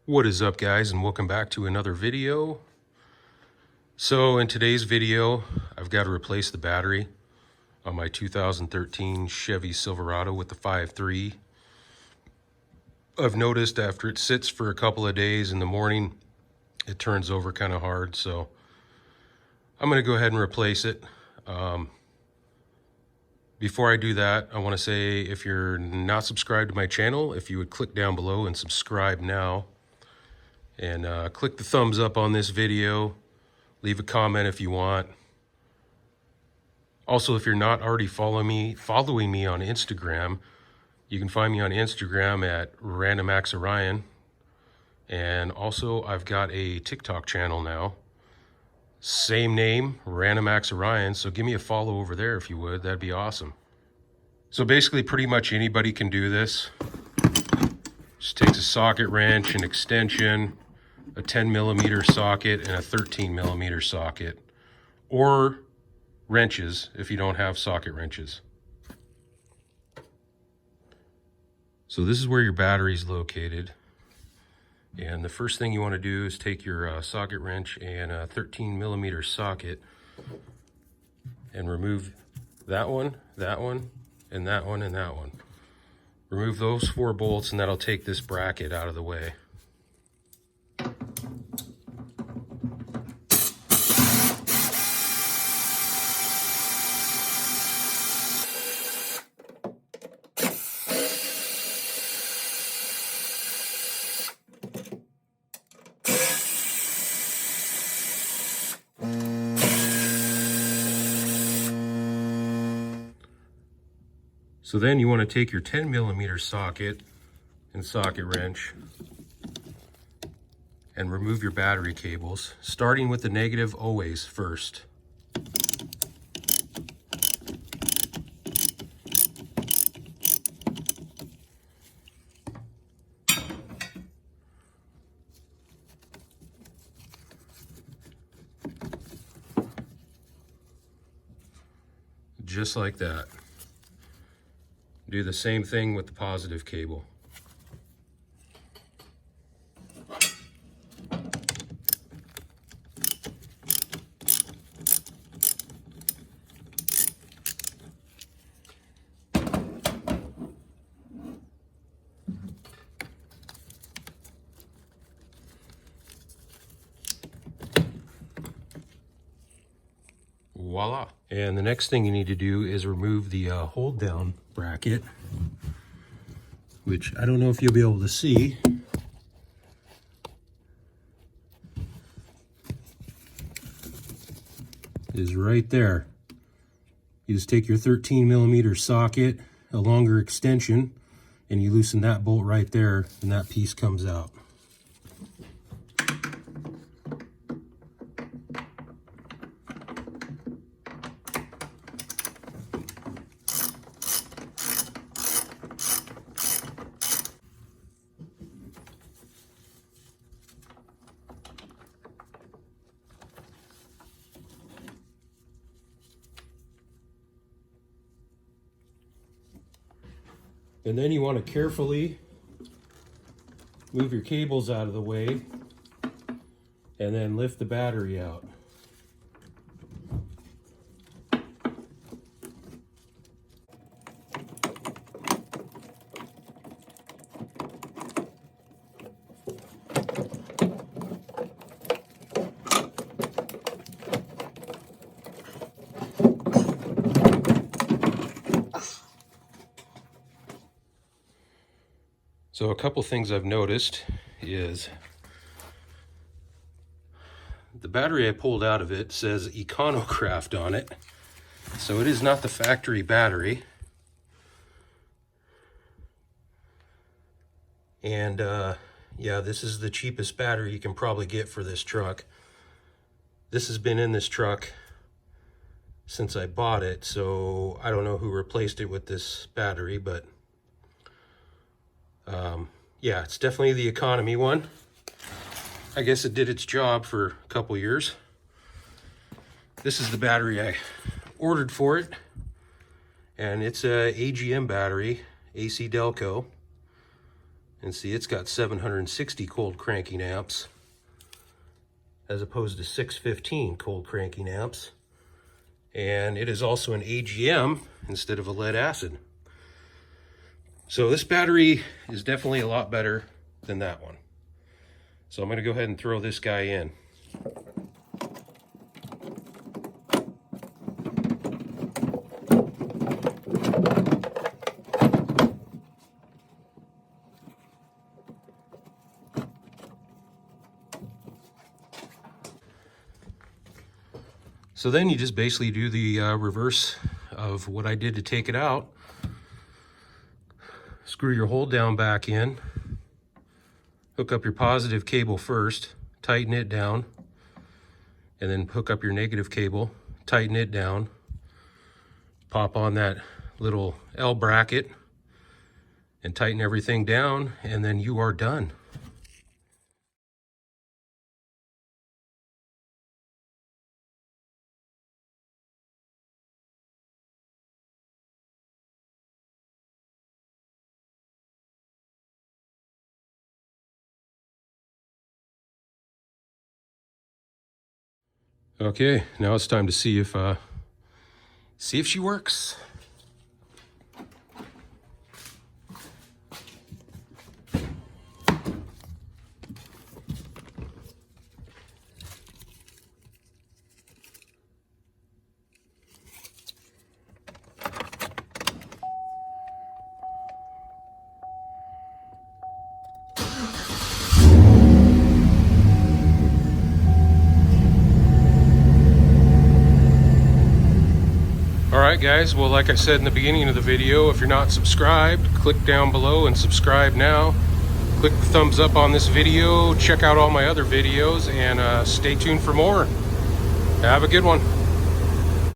What is up, guys, and welcome back to another video. So in today's video, I've got to replace the battery on my 2013 Chevy Silverado with the 5.3. I've noticed after it sits for a couple of days in the morning, it turns over kind of hard, so I'm going to go ahead and replace it. Before I do that, I want to say, if you're not subscribed to my channel, if you would click down below and subscribe now. And click the thumbs up on this video. Leave a comment if you want. Also, if you're not already following me on Instagram, you can find me on Instagram at randomaxorion. And also, I've got a TikTok channel now. Same name, randomaxorion. So give me a follow over there if you would. That'd be awesome. So basically, pretty much anybody can do this. Just takes a socket wrench, an extension, a 10mm socket, and a 13mm socket, or wrenches if you don't have socket wrenches. So this is where your battery is located, and the first thing you want to do is take your socket wrench and a 13mm socket and remove that one, and that one, and that one. Remove those 4 bolts, and that'll take this bracket out of the way. So then you want to take your 10mm socket and socket wrench and remove your battery cables, starting with the negative always first. Just like that. Do the same thing with the positive cable. Voila. And the next thing you need to do is remove the hold down bracket, which I don't know if you'll be able to see. Is right there. You just take your 13mm socket, a longer extension, and you loosen that bolt right there, and that piece comes out. And then you want to carefully move your cables out of the way and then lift the battery out. So a couple things I've noticed is the battery I pulled out of it says Econocraft on it. So it is not the factory battery. And yeah, this is the cheapest battery you can probably get for this truck. This has been in this truck since I bought it, so I don't know who replaced it with this battery, but yeah, it's definitely the economy one. I guess it did its job for a couple years. This is the battery I ordered for it, and it's a AGM battery, AC Delco. And see, it's got 760 cold cranking amps as opposed to 615 cold cranking amps. And it is also an AGM instead of a lead acid. So this battery is definitely a lot better than that one. So I'm going to go ahead and throw this guy in. So then you just basically do the reverse of what I did to take it out. Screw your hold down back in. Hook up your positive cable first, tighten it down, and then hook up your negative cable, tighten it down, pop on that little L bracket, and tighten everything down, and then you are done. Okay, now it's time to see if she works. Alright guys, well like I said in the beginning of the video, if you're not subscribed, click down below and subscribe now. Click the thumbs up on this video, check out all my other videos, and stay tuned for more. Have a good one.